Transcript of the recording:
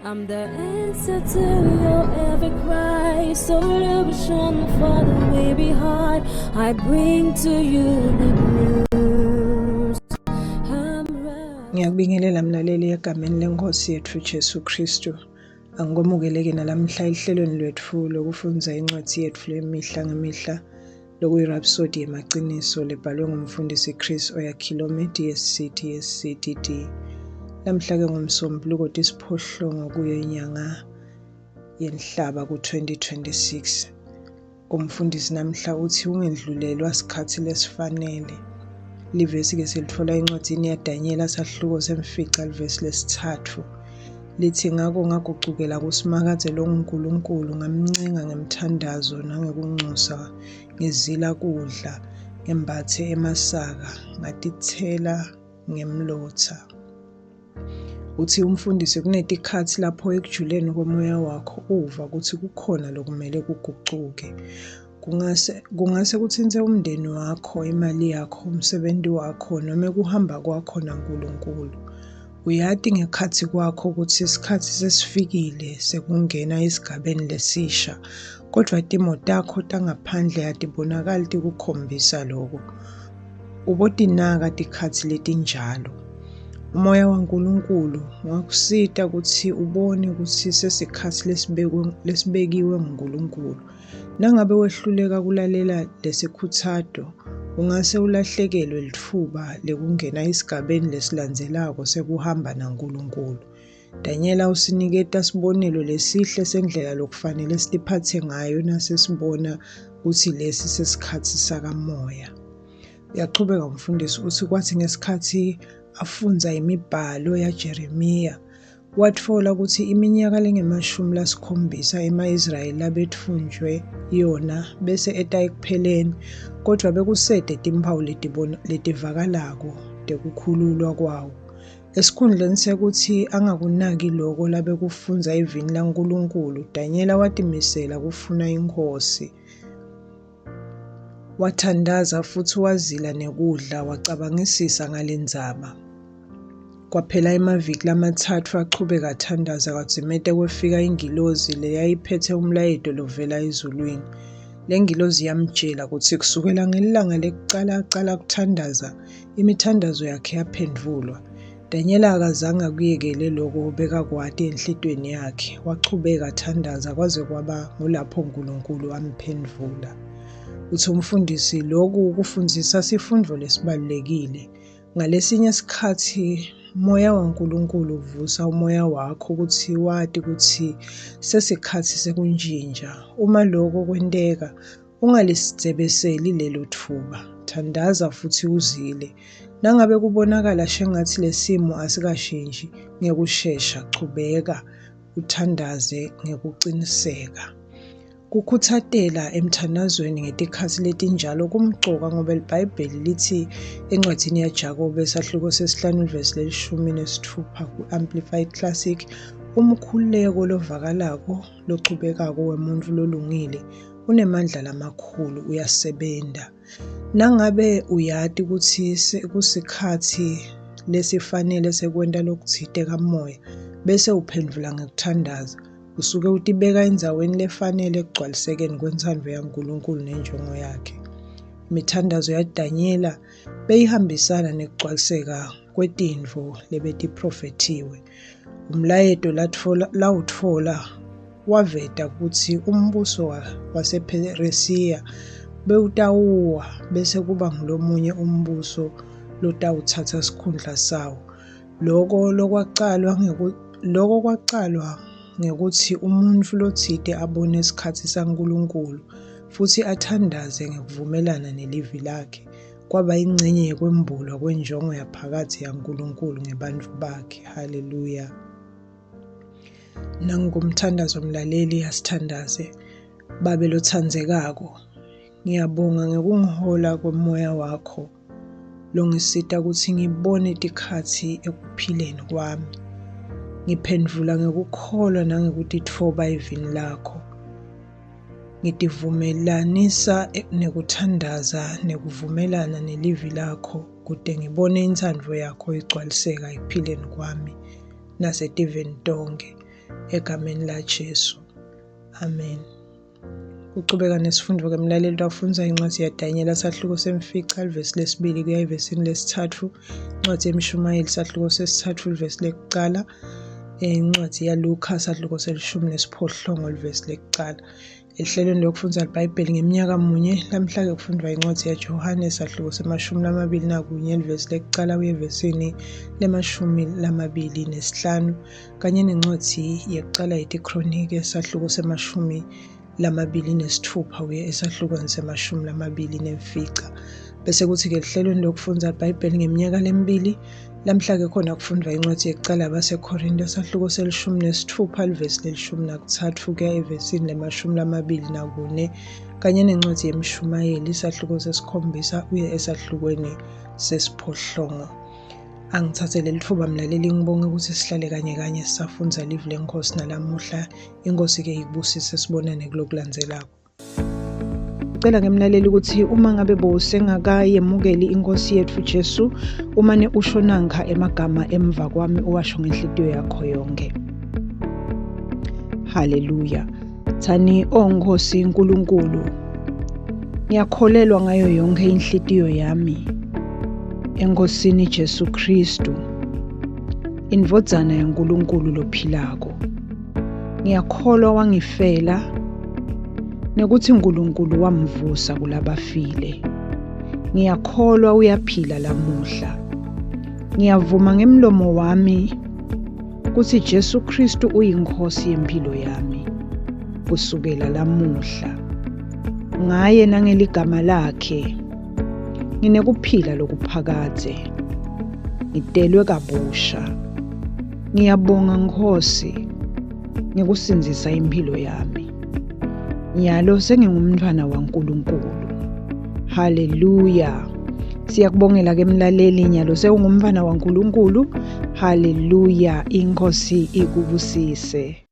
I'm the answer to your every cry. Solution for the way behind. I bring to you the news. Ngiyakubingelela mlaleli egameni lenkosi yethu Jesu Kristu. Angikomukeleke nalamhla ehlelweni lwethu lokufundza incwadi yethu lemihla ngemihla lokuyirhapsodi yemaqiniso lebhalwe ngumfundisi Chris Oyakhilome DSCD. Lamhla ke ngumsombuluko tisiphohlongo kuyo inyanga yenhlaba ku-2026. Umfundisi namhla uthi ungedlulelwa isikhathi lesifanele. Livesi ke silithola encwadini yaDanyela sahluko semfica livesi lesithathu. Lithi ngako ngagucukela kusimakadze loNkulunkulu ngamncenga ngemthandazo nangekunxusa ngizila kudla ngembathe emasaka ngatithela ngemlotha. Uthi umfundisi kunetikhathi lapho ekujuleni komoya wakho uva ukuthi kukhona lokumele kugucuke. Kungase kuthinte umndeni wakho, imali yakho, umsebenzi wakho noma kuhamba kwakho naNkulunkulu. Uyati ngekhathi kwakho ukuthi isikhathi sesifikile sekungena esigabeni lesisha, kodwa timo takho tangaphandle atibonakali tikukhombisa lokho. Ubotinaka tikhathi letinjalo. Umoya waNkulunkulu wakusita ukuthi ubone ukuthi sesikhathi lesibekiwe nguNkulunkulu. Nangabe wehluleka kulalela lesikhuthado, ungase ulahlekelwe lithuba lekungena esigabeni lesilandzelako sekuhamba naNkulunkulu. Danyela usiniketa sibonelo lesihle sendlela lokufanele sitiphathe ngayo nasesibona ukuthi lesi sesikhathi sakamoya. Uyaqhubeka umfundisi uthi kwathi ngesikhathi afunza imibhalo yaJeremiya watfola ukuthi iminyaka lenge-70 ema-Israyeli abethunjwe yona bese etayikupheleni, kodwa bekusete timphawu letivakalako tekukhululwa kwawo. Esikhundleni sekuthi angakunaki loko labekufunza evini laNkulunkulu, Danyela watimisela kufuna inkosi. Wathandaza futhi wazila nekudla, wacabangisisa ngalendzaba. Kwaphela emaviki lamathathu aqhubeka athandaza kwadzimete kwefika ingilozi leyayiphethe umlayeto lovela ezulwini. Le ngilozi yamtshela ukuthi kusukela ngelanga lekucala kuthandaza, imithandazo yakhe yaphendvulwa. Danyela akazange akuyekele lokho bekakwati enhlitweni yakhe, wachubeka athandaza kwaze kwaba ngulapho uNkulunkulu amphendvula. Uthi umfundisi lokhu kufundzisa sifundvo lesibalulekile. Ngalesinye isikhathi moya waNkulunkulu uvusa umoya wakho ukuthi wati ukuthi sesikhathi sekunjinja. Uma lokho kwenteka, ungalisdzebeseli lelo thuba. Thandaza futhi uzile. Nangabe kubonakala shengathi lesimo asikashintshi ngekushesha, chubeka uthandaze ngekuciniseka. Kukhuthatela emthandazweni ngetikhathi letinjalo kumcoka ngoba iBhayibheli lithi encwadini yaJakobe sahluko sesihlanu ivesi le-16 ku-Amplified Classic, umkhuleko lovakalako locubekako wemuntfu lolungile unemandla lamakhulu, uyasebenza. Nangabe uyati ukuthi kusikhathi lesifanele sekwenta lokutsite kamoya bese uphendvula ngekuthandaza, usuke utibeka endzaweni lefanele ekugcwalisekeni kwentsandvo yaNkulunkulu nenjongo yakhe. Imithandazo yaDanyela beyihambisana nekugcwaliseka kwetintfo lebetiprofetiwe. Umlayeto lawutfola waveta ukuthi umbuso wasePheresiya bewutawuwa bese kuba ngulomunye umbuso lotawutsatsa sikhundla sawo. Loko kwacalwa ngekuthi umuntfu lotsite abone isikhatsi saNkulunkulu futhi athandaze ngekuvumelana nelivi lakhe. Kwaba ingcenye yekwembulwa kwenjongo yaphakathe yaNkulunkulu ngebantfu bakhe. Haleluya. Nangumthandazo mlaleli asithandaze. Babe lotsandzekako, ngiyabonga ngekungihola kwemoya wakho longisita ukuthi ngibone tikhatsi ekuphileni kwami. Ngiphendvula ngekukholwa nangekutitfoba evini lakho. Ngitivumelanisa nekuthandaza nekuvumelana nelivi lakho kude ngibone intsandvo yakho igcwaliseka ekuphileni kwami nasetiveni tonke. egameni laJesu. Amen. Uqhubeka nesifundo-ke mlaleli wafunza incwadi yaDanyeli sahluko semfica ivesi lesibili kuya evesini lesithathu, incwadi yemishumayeli sahluko sesithathu ivesi lekuqala, incwadi yaLuka sahluko selishumi nesiphohlongo ivesi lekuqala. Ehlelweni lokufundza iBhayibheli ngeminyaka munye lamhla-ke kufundwa incwadi yaJohane sahluko se21 ivesi lekuqala kuya evesini le-25 kanye nencwadi yekuqala yetikronike sahluko se-26 kuya esahlukweni se-29. Bese kuthi-ke ehlelweni lokufundza iBhayibheli ngeminyaka lemibili lamhla-ke khona kufundwa incwadi yekuqala yabaseKorinte sahluko se-16 ivesi le-13 kuya evesini le-24 kanye nencwadi yemishumayeli sahluko se-7 kuya esahlukweni se-8. Angithathe leli thuba mlaleli ngibonge ukuthi sihlale kanye sisafundza livi leNkosi nalamuhla. Inkosi-ke ikubusise, sibonane kulokulandzelako. Ngicela ngemlaleli ukuthi uma ngabe bowusengakayemukeli inkosi yethu Jesu, umane usho nankha emagama emva kwami uwasho ngenhliziyo yakho yonke. Haleluya. Thani Nkosi uNkulunkulu, ngiyakholelwa ngayo yonke inhliziyo yami eNkosini Jesu Kristu, indvodzana yaNkulunkulu lophilako. Ngiyakholwa wangifela nekuthi uNkulunkulu wamvusa kulabafile. Ngiyakholwa uyaphila lamuhla. Ngiyavuma ngemlomo wami ukuthi Jesu Kristu uyinkosi yempilo yami kusukela lamuhla. Ngaye nangeligama lakhe nginekuphila lokuphakade, ngidelwe kabusha. Ngiyabonga Nkosi ngikusinzisa impilo yami. Nyalo sengingumntwana waNkulunkulu. Haleluya. Siyakubongela ke mlaleli, nyalo sewungumntwana waNkulunkulu. Haleluya. Inkosi ikubusise.